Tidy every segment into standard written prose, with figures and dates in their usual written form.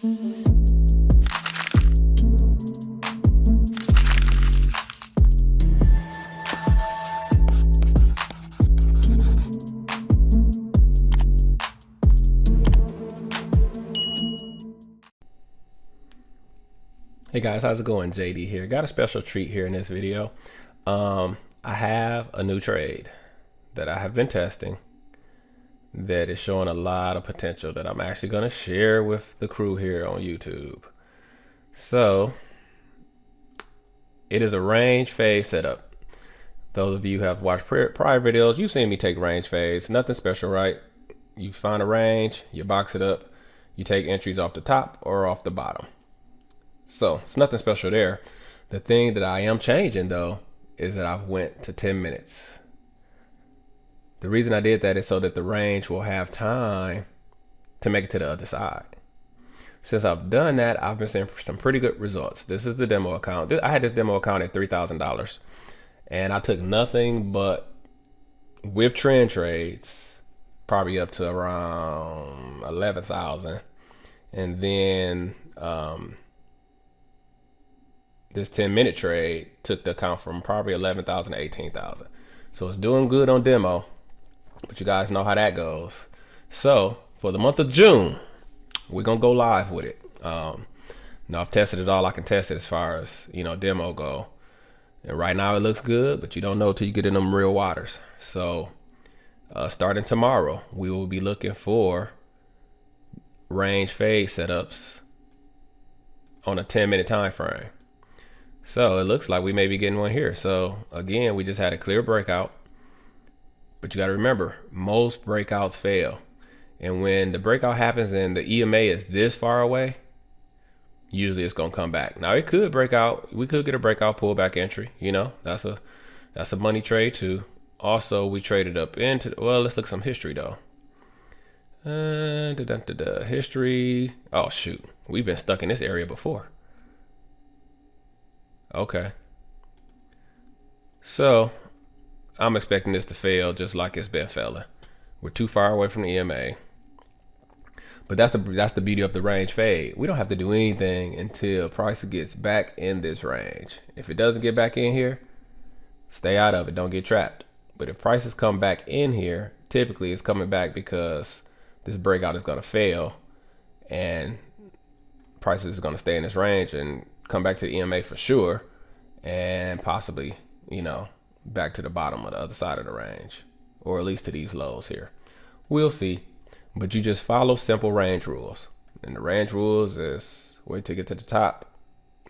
Hey guys, how's it going? JD here. Got a special treat here in this video. I have a new trade that I have been testing that is showing a lot of potential that I'm actually going to share with the crew here on YouTube. So it is a range fade setup. Those of you who have watched prior videos, you've seen me take range fades. Nothing special, right? You find a range, you box it up, you take entries off the top or off the bottom. So it's nothing special there. The thing that I am changing though is that I've went to 10 minutes. The reason I did that is so that the range will have time to make it to the other side. Since I've done that, I've been seeing some pretty good results. This is the demo account. I had this demo account at $3,000 and I took nothing but with trend trades, probably up to around 11,000. And then, this 10-minute trade took the account from probably 11,000 to 18,000. So it's doing good on demo, but you guys know how that goes. So for the month of June, we're gonna go live with it. Now I've tested it all I can test it as far as, demo go. And right now it looks good, but you don't know till you get in them real waters. So starting tomorrow, we will be looking for range fade setups on a 10-minute time frame. So it looks like we may be getting one here. So again, we just had a clear breakout, but you got to remember, most breakouts fail. And when the breakout happens and the EMA is this far away, usually it's going to come back. Now it could break out. We could get a breakout pullback entry. That's a money trade too. Also, we traded up into, well, let's look at some history though. History. Oh shoot. We've been stuck in this area before. Okay, so I'm expecting this to fail just like it's been failing. We're too far away from the EMA, but that's the beauty of the range fade. We don't have to do anything until price gets back in this range. If it doesn't get back in here, stay out of it, don't get trapped. But if prices come back in here, typically it's coming back because this breakout is going to fail and prices is going to stay in this range and come back to the EMA for sure, and possibly, back to the bottom of the other side of the range, or at least to these lows here. We'll see, but you just follow simple range rules. And the range rules is wait to get to the top,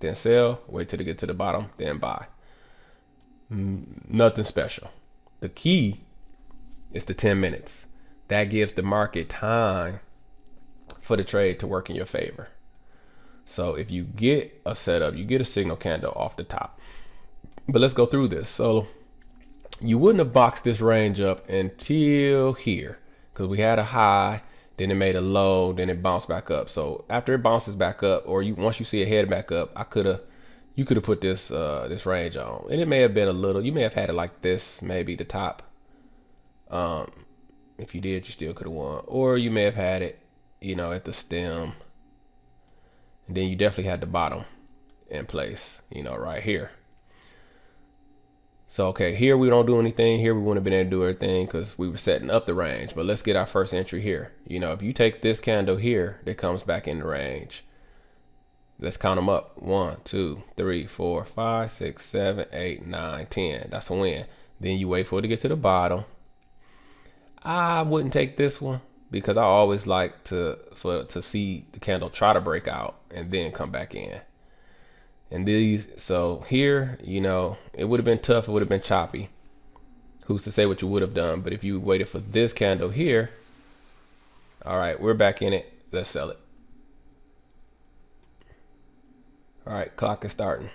then sell, wait till to get to the bottom, then buy. Nothing special. The key is the 10 minutes. That gives the market time for the trade to work in your favor. So if you get a setup, you get a signal candle off the top. But let's go through this. So you wouldn't have boxed this range up until here because we had a high, then it made a low, then it bounced back up. So after it bounces back up, or once you see it head back up, you could have put this this range on, and it may have been a little. You may have had it like this, maybe the top. If you did, you still could have won, or you may have had it, at the stem. And then you definitely had the bottom in place, right here. So, okay, here we don't do anything. Here we wouldn't have been able to do everything because we were setting up the range. But let's get our first entry here. If you take this candle here that comes back in the range, let's count them up. 1, 2, 3, 4, 5, 6, 7, 8, 9, 10. That's a win. Then you wait for it to get to the bottom. I wouldn't take this one, because I always like to see the candle try to break out and then come back in. And so here, it would have been tough. It would have been choppy. Who's to say what you would have done? But if you waited for this candle here, all right, we're back in it. Let's sell it. All right, clock is starting.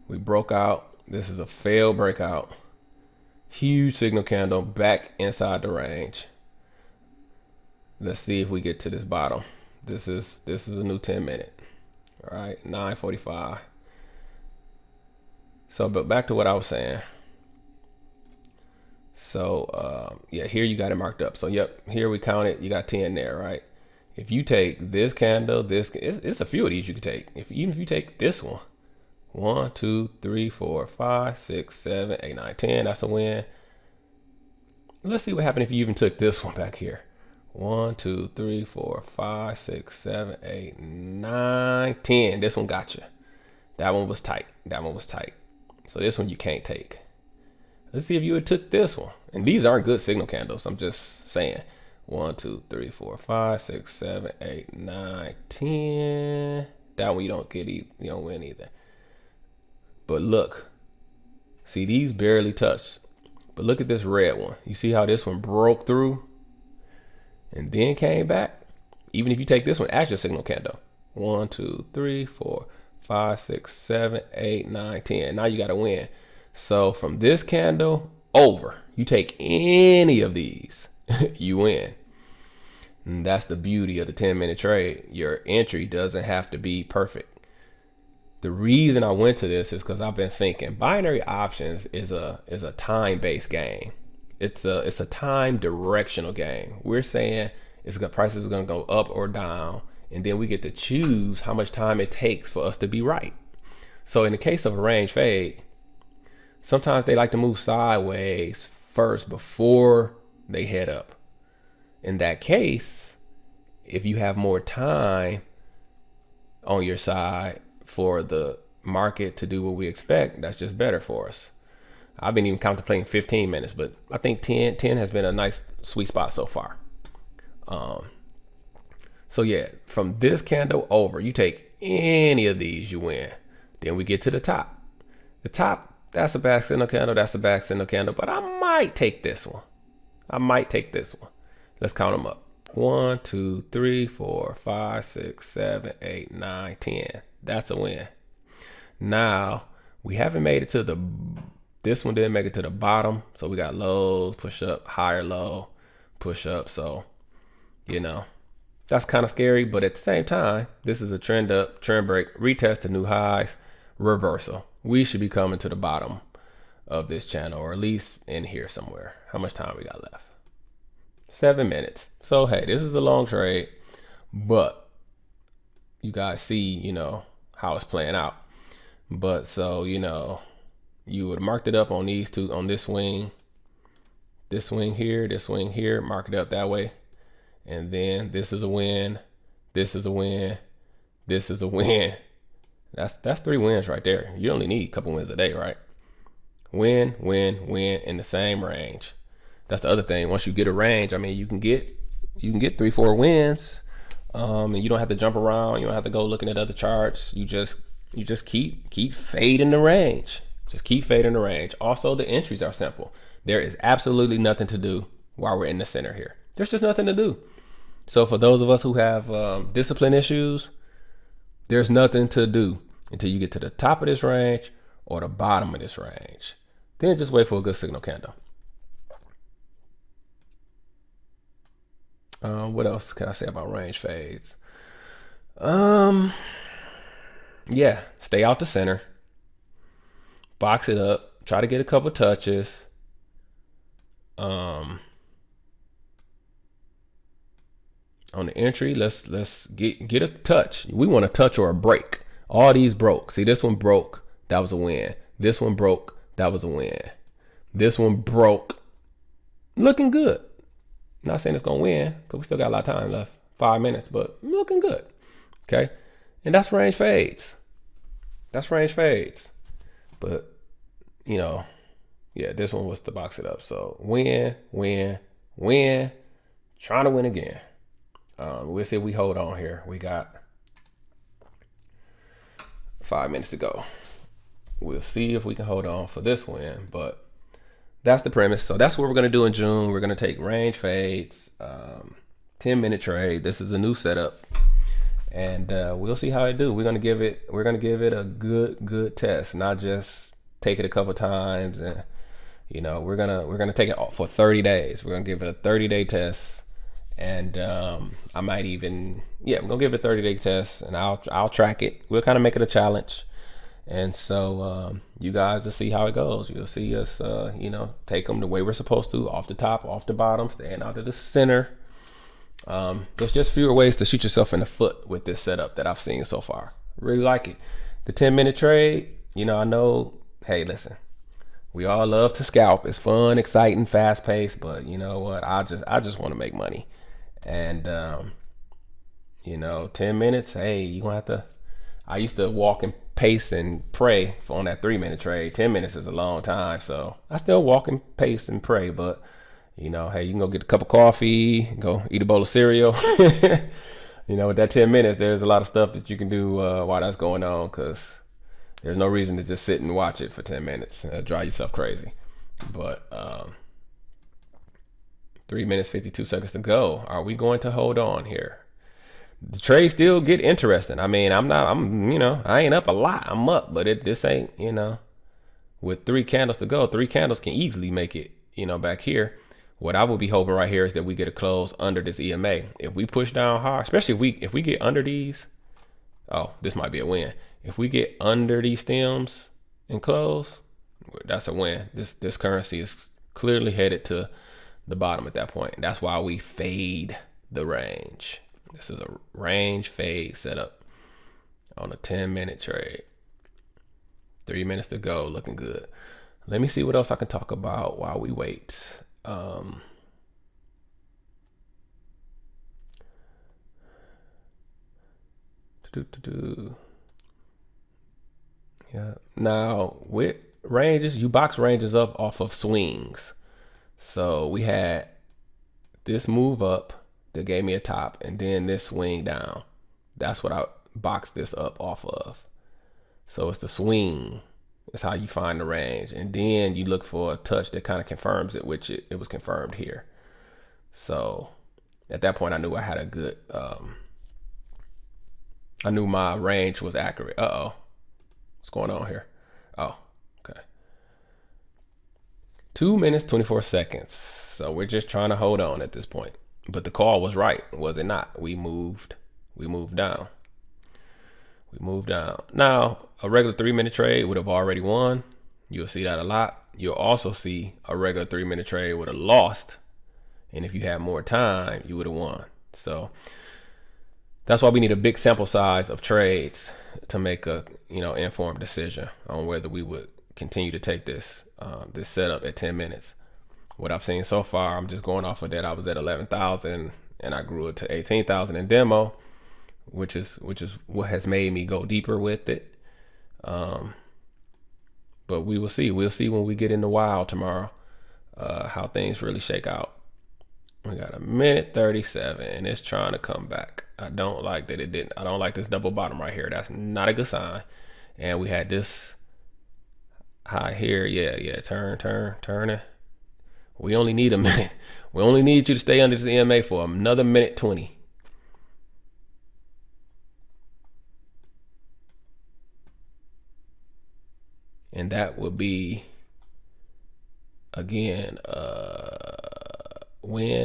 We broke out. This is a failed breakout. Huge signal candle back inside the range. Let's see if we get to this bottom. This is a new 10-minute. All right, 9:45. So, but back to what I was saying. So, yeah, here you got it marked up. So, yep, here we counted. You got 10 there, right? If you take this candle, it's a few of these you could take. Even if you take this one, 1, 2, 3, 4, 5, 6, 7, 8, 9, 10, that's a win. Let's see what happened if you even took this one back here. 1, 2, 3, 4, 5, 6, 7, 8, 9, 10. This one got you. That one was tight. That one was tight. So this one you can't take. Let's see if you had took this one. And these aren't good signal candles. I'm just saying. 1, 2, 3, 4, 5, 6, 7, 8, 9, 10. That one you don't get. You don't win either. But look, see, these barely touched. But look at this red one. You see how this one broke through and then came back? Even if you take this one as your signal candle. 1, 2, 3, 4, 5, 6, 7, 8, 9, 10. Now you got to win. So from this candle over, you take any of these, you win. And that's the beauty of the 10-minute trade. Your entry doesn't have to be perfect. The reason I went to this is because I've been thinking binary options is a time-based game. It's a time directional game. We're saying prices are gonna go up or down, and then we get to choose how much time it takes for us to be right. So in the case of a range fade, sometimes they like to move sideways first before they head up. In that case, if you have more time on your side for the market to do what we expect, that's just better for us. I've been even contemplating 15 minutes, but I think 10 has been a nice sweet spot so far. So yeah, from this candle over, you take any of these, you win. Then we get to the top. The top, that's a back signal candle, that's a back signal candle, but I might take this one. Let's count them up. 1, 2, 3, 4, 5, 6, 7, 8, 9, 10. That's a win. Now, we haven't made it to this one didn't make it to the bottom. So we got lows, push up, higher low, push up. So, that's kind of scary. But at the same time, this is a trend up, trend break, retest to new highs, reversal. We should be coming to the bottom of this channel, or at least in here somewhere. How much time we got left? 7 minutes. So, hey, this is a long trade, but you guys see, how it's playing out. But so, you would have marked it up on these two, on this swing here, mark it up that way. And then this is a win. This is a win. This is a win. That's 3 wins right there. You only need a couple wins a day, right? Win, win, win in the same range. That's the other thing. Once you get a range, I mean, you can get 3-4 wins. And you don't have to jump around. You don't have to go looking at other charts. You just keep fading the range. Just keep fading the range. Also, the entries are simple. There is absolutely nothing to do while we're in the center here. There's just nothing to do. So for those of us who have discipline issues, there's nothing to do until you get to the top of this range or the bottom of this range. Then just wait for a good signal candle. What else can I say about range fades? Yeah, stay out the center. Box it up. Try to get a couple touches. On the entry, let's get a touch. We want a touch or a break. All these broke. See, this one broke. That was a win. This one broke. That was a win. This one broke. Looking good. Not saying it's gonna win because we still got a lot of time left. 5 minutes, but looking good. Okay, and that's range fades. But yeah, this one was to box it up. So win, win, win. Trying to win again. We'll see if we hold on here. We got 5 minutes to go. We'll see if we can hold on for this win, but that's the premise. So that's what we're going to do in June. We're going to take range fades, 10-minute trade. This is a new setup, and we'll see how it do. We're going to give it a good test, not just take it a couple times. And we're gonna take it for 30 days. We're gonna give it a 30-day test, and I might even we're gonna give it a 30-day test, and I'll track it. We'll kind of make it a challenge. And so you guys will see how it goes. You'll see us, take them the way we're supposed to, off the top, off the bottom, staying out of the center. There's just fewer ways to shoot yourself in the foot with this setup that I've seen so far. Really like it. The 10-minute trade, you know, I know, hey, listen, we all love to scalp. It's fun, exciting, fast paced, but you know what? I just want to make money. And, you know, 10 minutes, hey, you gonna have to, I used to walk and pace and pray on that 3-minute trade. 10 minutes is a long time. So I still walk and pace and pray, but you know, hey, you can go get a cup of coffee, go eat a bowl of cereal. You know, with that 10 minutes, there's a lot of stuff that you can do while that's going on, because there's no reason to just sit and watch it for 10 minutes. Drive yourself crazy. But 3 minutes, 52 seconds to go. Are we going to hold on here? The trades still get interesting. I mean, you know, I ain't up a lot. I'm up, but this ain't, you know, with 3 candles to go, 3 candles can easily make it, you know, back here. What I would be hoping right here is that we get a close under this EMA. If we push down hard, especially if we get under these, oh, this might be a win. If we get under these stems and close, that's a win. This currency is clearly headed to the bottom at that point. And that's why we fade the range. This is a range fade setup on a 10-minute trade. 3 minutes to go, looking good. Let me see what else I can talk about while we wait. Yeah. Now with ranges, you box ranges up off of swings. So we had this move up that gave me a top, and then this swing down. That's what I boxed this up off of. So it's the swing. That's how you find the range. And then you look for a touch that kind of confirms it, which it was confirmed here. So at that point, I knew I had a good, I knew my range was accurate. Uh-oh. What's going on here? Oh, okay. 2 minutes, 24 seconds. So we're just trying to hold on at this point. But the call was right, was it not? We moved down. We moved down. Now, a regular 3-minute trade would have already won. You'll see that a lot. You'll also see a regular 3-minute trade would have lost. And if you had more time, you would have won. So that's why we need a big sample size of trades to make a, you know, informed decision on whether we would continue to take this this setup at 10 minutes. What I've seen so far, I'm just going off of that. I was at 11,000 and I grew it to 18,000 in demo, which is what has made me go deeper with it. But we will see. We'll see when we get in the wild tomorrow how things really shake out. We got 1:37 and it's trying to come back. I don't like that it didn't. I don't like this double bottom right here. That's not a good sign. And we had this high here. Yeah. Turning. We only need a minute. We only need you to stay under this EMA for another 1:20. And that would be, again, no, wait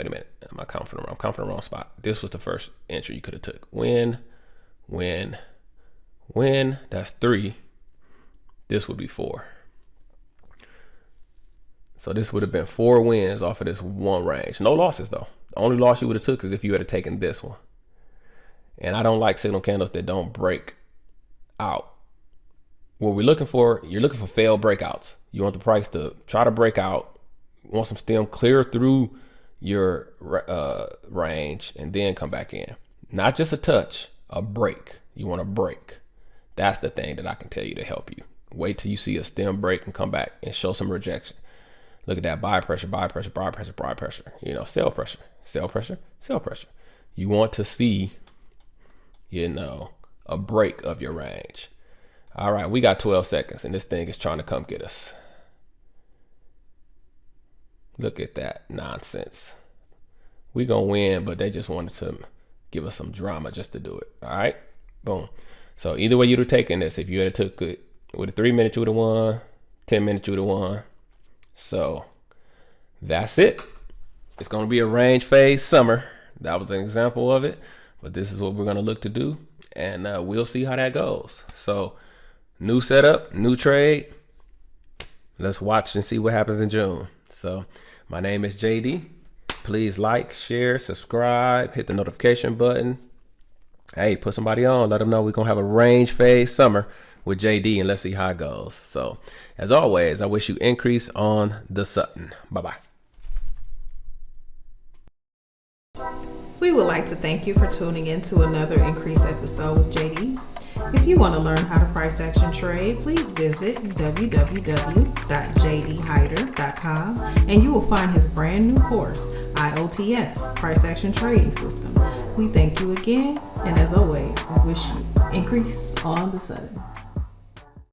a minute. I'm counting from the wrong spot. This was the first entry you could have took. Win, that's 3. This would be 4. So this would have been 4 wins off of this one range. No losses though. The only loss you would have took is if you had taken this one. And I don't like signal candles that don't break out. What we're looking for, you're looking for failed breakouts. You want the price to try to break out. You want some stem clear through your range and then come back in. Not just a touch, a break. You want to break. That's the thing that I can tell you to help you. Wait till you see a stem break and come back and show some rejection. Look at that buy pressure. You know, sell pressure. You want to see, you know, a break of your range. All right, we got 12 seconds and this thing is trying to come get us. Look at that nonsense. We gonna win, but they just wanted to give us some drama just to do it. All right, boom. So either way you'd have taken this. If you had took it with a 3 minute, you would have won. 10 minutes, you would have won. So that's it. It's going to be a range phase summer. That was an example of it, but this is what we're going to look to do, and we'll see how that goes. So new setup, new trade. Let's watch and see what happens in June. So my name is JD. Please like, share, subscribe, hit the notification button. Hey, put somebody on. Let them know we're going to have a range phase summer with JD, and let's see how it goes. So, as always, I wish you increase on the Sutton. Bye-bye. We would like to thank you for tuning in to another Increase episode with JD. If you want to learn how to price action trade, please visit www.jdhyder.com and you will find his brand new course, IOTS, Price Action Trading System. We thank you again, and as always, we wish you increase on the Sutton.